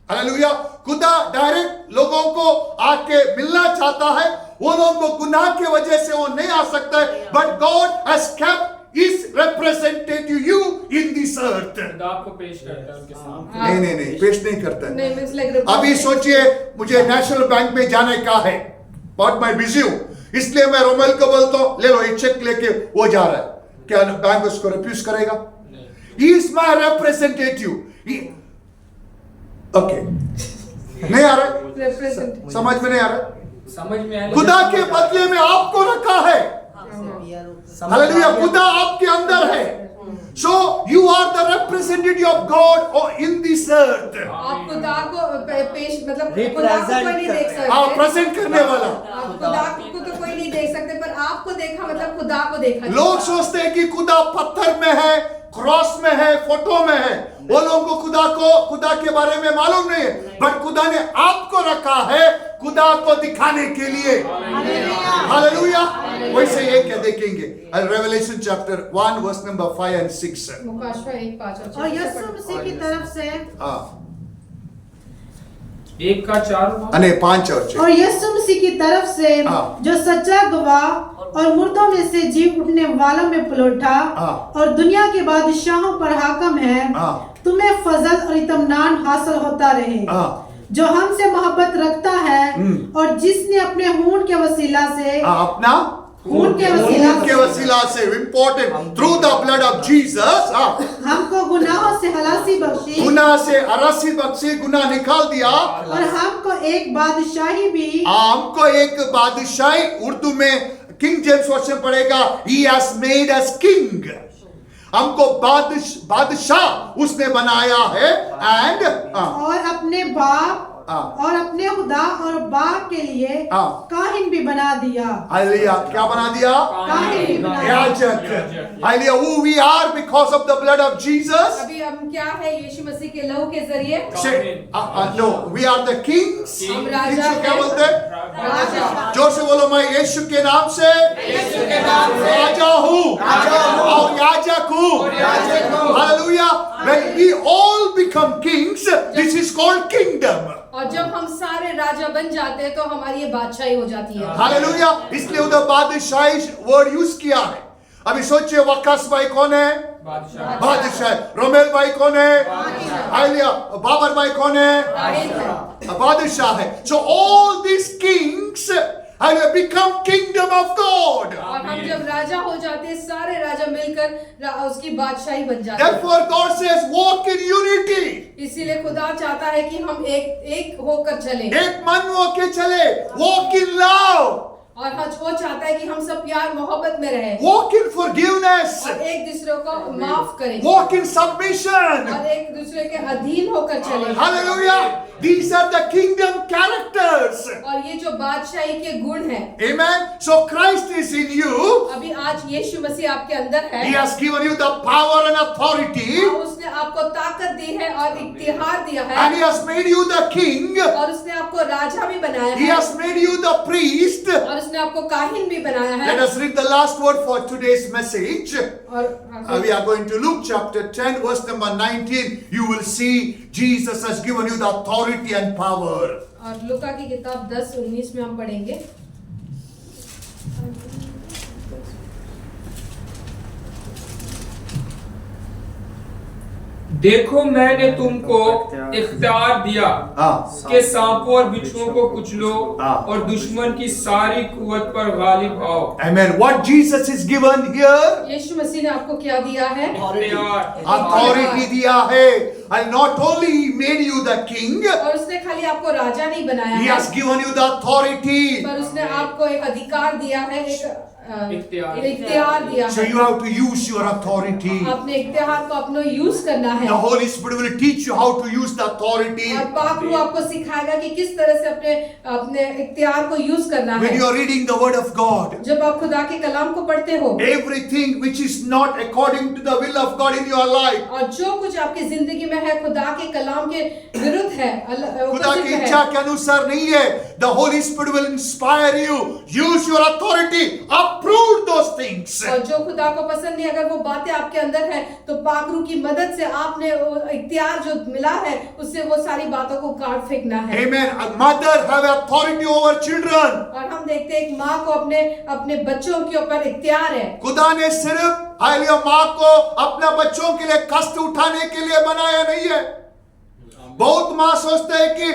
हालेलुया। खुदा डायरेक्ट लोगों को आके मिलना चाहता है। वो लोगों को गुनाह की वजह से वो नहीं आ सकता है, but God has kept His representative you in this earth. खुदा आपको पेश करता है उनके सामने। नहीं पेश नहीं करता है। नहीं, it's like अभी सोचिए मुझे नेशनल बैंक में जाने का है, बहुत मैं बिजी हूँ, इसलिए मैं रोमेल को बोलता हूँ ले लो एक चेक लेके वो जा रहा है, क्या बैंक उसको रिफ्यूज करेगा? He is my representative. Okay नहीं आ रहा? represent समझ में नहीं आ रहा? समझ में आया। खुदा के बदले में आपको रखा है। हालेलुया। खुदा आपके अंदर है। So you are the representative of God in this earth. आप खुदा को पेश मतलब खुदा को कोई नहीं देख सकते। हाँ, प्रेजेंट करने वाला। आप खुदा को तो कोई नहीं देख सकते, पर आपको देखा मतलब खुदा को देखा। लोग सोचते हैं कि खुदा पत्थर में है, क्रॉस में है, फोटो में है। वो लोगों को खुदा के बारे में मालूम नहीं है, बट खुदा ने आपको रखा है खुदा को दिखाने के लिए। हालेलुया। वैसे ये क्या देखेंगे? Revelation chapter 1 verse number 5 and 6। लूकाशवा 1, 5 और 6। और यीशु मसीह की तरफ से 1 का 4 नहीं 5 और 6। और यीशु मसीह की तरफ से जो सच्चा गवाह और मुर्दों में से जी उठने वालों में पलटा और दुनिया के बादशाहों पर हाकम है, तुम्हें फजल और इत्मीनान हासिल होता रहे, जो हमसे मोहब्बत रखता है और जिसने अपने खून के वसीला से अपना खून के वसीला से important through the blood of Jesus हमको गुनाहों से खलासी बख्शी, गुनाह से अरासी बख्शी, गुनाह निकाल दिया और हमको एक बादशाही भी, हमको एक बादशाही, उर्दू में किंग जेम्स वर्जन पढ़ेगा, he has made us king। हमको बादशाह उसने बनाया है एंड और अपने बाप और अपने खुदा और बाप के लिए काहिन भी बना दिया। हालेलुया। क्या बना दिया? काहिन भी बना दिया। याजक। Hallelujah. who we are because of the blood of Jesus? अभी हम क्या है यीशु मसीह के लहू के जरिए? no, we are the kings। हम राजा हैं। क्या बोलते हैं? राजा। जोर से बोलो, मैं यीशु के नाम से राजा हूँ और याजक हूँ। Hallelujah. when we all become kings, this is called kingdom। और जब हम सारे राजा बन जाते हैं तो हमारी ये बादशाही हो जाती है। हालेलुया। इसलिए उधर बादशाही वर्ड यूज किया है। अभी सोचिए वकास भाई कौन है? बादशाह। रोमेल भाई कौन है? हालेलुया। बाबर भाई कौन है? बादशाह है। So all these kings have become kingdom of God। और हम जब राजा हो जाते हैं, सारे राजा मिलकर उसकी बादशाही बन जाते हैं। Therefore God says walk in unity। इसीलिए खुदा चाहता है कि हम एक होकर चलें। एक मन होके चले। walk in love। और वो चाहता है कि हम सब प्यार मोहब्बत में रहें। walk in forgiveness। और एक दूसरे को माफ करें। walk in submission। और एक दूसरे के अधीन होकर चलें। Hallelujah। These are the kingdom characters। और ये जो बादशाही के गुण हैं। Amen। So Christ is in you। अभी आज यीशु मसीह आपके अंदर है। He has given you the power and authority। और उसने आपको ताकत दी है और इख्तियार दिया है। And He has made you the king। और उसने आपको राजा भी बनाया He है। has made you the priest। और उसने आपको काहिन भी बनाया है। Let us read the last word for today's message। और We are going to Luke chapter 10 verse number 19. You will see Jesus has given you the authority and power। और लूका की किताब 10:19 में हम पढ़ेंगे। देखो मैंने तुमको इख्तियार दिया हाँ कि सांपों और बिच्छुओं को कुचलो हाँ। और दुश्मन की सारी कुवत पर गालिब आओ। Amen. What Jesus is given here, यीशु मसीह ने आपको क्या दिया है? इख्तियार। authority दिया है. And not only he made you the king, और उसने खाली आपको राजा नहीं बनाया he है, has given you the authority. पर उसने आपको एक अधिकार दिया है, एक इख्तियार। इख्तियार दिया So है। you have to use your authority. अपने इख्तियार को अपना यूज करना है The Holy Spirit will teach you how to use the authority. और पाक रूह आपको सिखाएगा कि किस तरह से अपने अपने इख्तियार को यूज करना When है। you are reading the word of God, जब आप खुदा के कलाम को पढ़ते हो everything which is not according to the will of God in your life, और जो कुछ आपकी जिंदगी में है खुदा के कलाम के विरुद्ध है, खुदा opposite की है, इच्छा के अनुसार नहीं है. The Holy Spirit will inspire you. Use your authority. Uproot those things. और जो खुदा को पसंद नहीं, अगर वो बातें आपके अंदर है तो पाक रूह की मदद से आपने वो इख्तियार जो मिला है उससे वो सारी बातों को काट फेंकना है। Amen. A mother have authority over children. और हम देखते हैं एक माँ को अपने अपने बच्चों के ऊपर इख्तियार है। खुदा ने सिर्फ हालेलुया माँ को अपना बच्चों के लिए कष्ट उठाने के लिए बनाया नहीं है. बहुत माँ सोचते हैं कि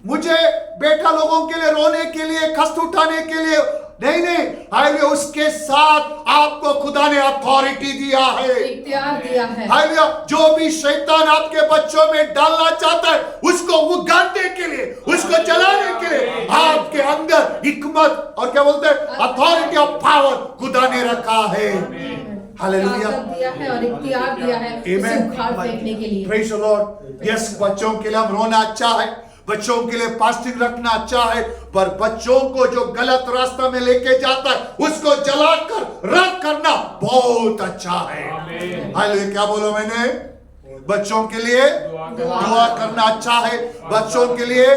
मुझे बेटा लोगों के लिए रोने के लिए कष्ट उठाने के लिए नहीं हालेलुया उसके साथ आपको खुदा ने अथॉरिटी दिया है. इख्तियार दिया है। हालेलुया जो भी शैतान आपके बच्चों में डालना चाहता है उसको उगाने के लिए, उसको जलाने के लिए आपके अंदर हिकमत और क्या बोलते हैं अथॉरिटी ऑफ पावर खुदा ने रखा है. हालेलुया. ताकत दिया है और इख्तियार दिया है उसे Amen. उखाड़ फेंकने के लिए। Praise the Lord. Yes, बच्चों के लिए हम रोना अच्छा है, बच्चों के लिए फास्टिंग रखना अच्छा है, पर बच्चों को जो गलत रास्ता में लेके जाता है उसको जलाकर रख करना बहुत अच्छा है. हालेलुया. क्या बोलो मैंने? बच्चों के लिए दुआ करना अच्छा है, बच्चों के लिए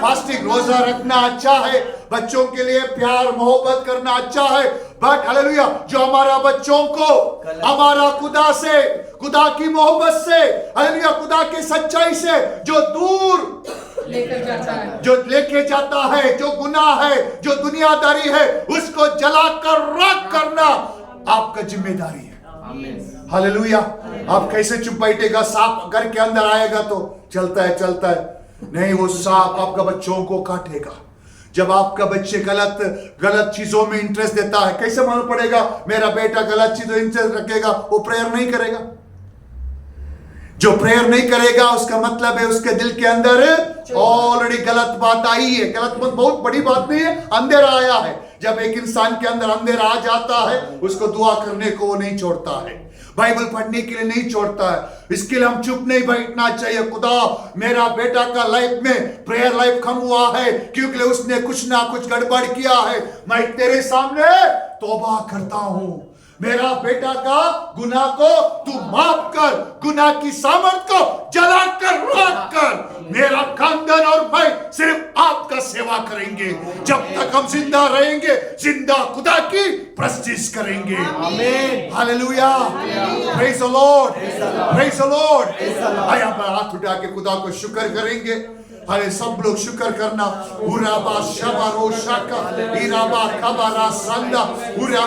फास्टिंग रोजा रखना अच्छा है, बच्चों के लिए प्यार मोहब्बत करना अच्छा है. बट हालेलुया जो हमारा बच्चों को हमारा खुदा से, खुदा की मोहब्बत से, हालेलुया खुदा की सच्चाई से जो दूर लेकर जाता है, जो लेके जाता है, जो गुनाह है, जो दुनियादारी है, उसको जलाकर राख करना आपका जिम्मेदारी है. हालेलुया. आप कैसे चुप बैठेगा? सांप घर के अंदर आएगा तो चलता है नहीं, वो सांप आपका बच्चों को काटेगा. जब आपका बच्चे गलत चीजों में इंटरेस्ट देता है, कैसे मालूम पड़ेगा मेरा बेटा गलत चीजों में इंटरेस्ट रखेगा? वो प्रेयर नहीं करेगा. जो प्रेयर नहीं करेगा उसका मतलब है उसके दिल के अंदर ऑलरेडी गलत बात आई है. गलत बात बहुत बड़ी बात नहीं है, अंधेरा आया है. जब एक इंसान के अंदर अंधेरा आ जाता है उसको दुआ करने को वो नहीं छोड़ता है, बाइबल पढ़ने के लिए नहीं छोड़ता है. इसके लिए हम चुप नहीं बैठना चाहिए. खुदा मेरा बेटा का लाइफ में प्रेयर लाइफ कम हुआ है क्योंकि उसने कुछ ना कुछ गड़बड़ किया है. मैं तेरे सामने तौबा करता हूं. मेरा बेटा का गुनाह को तू माफ कर, गुनाह की सामर्थ को जलाकर राख कर. मेरा खानदान और मैं सिर्फ आपका सेवा करेंगे. जब तक हम जिंदा रहेंगे जिंदा खुदा की प्रस्तिश करेंगे. आमीन. Hallelujah. Praise the Lord. Praise the Lord. आइए आप हाथ उठा के खुदा को शुक्र करेंगे. अरे सब लोग शुक्र करना. उराबा शबा रोशा का इराबा खबरा संदा उरा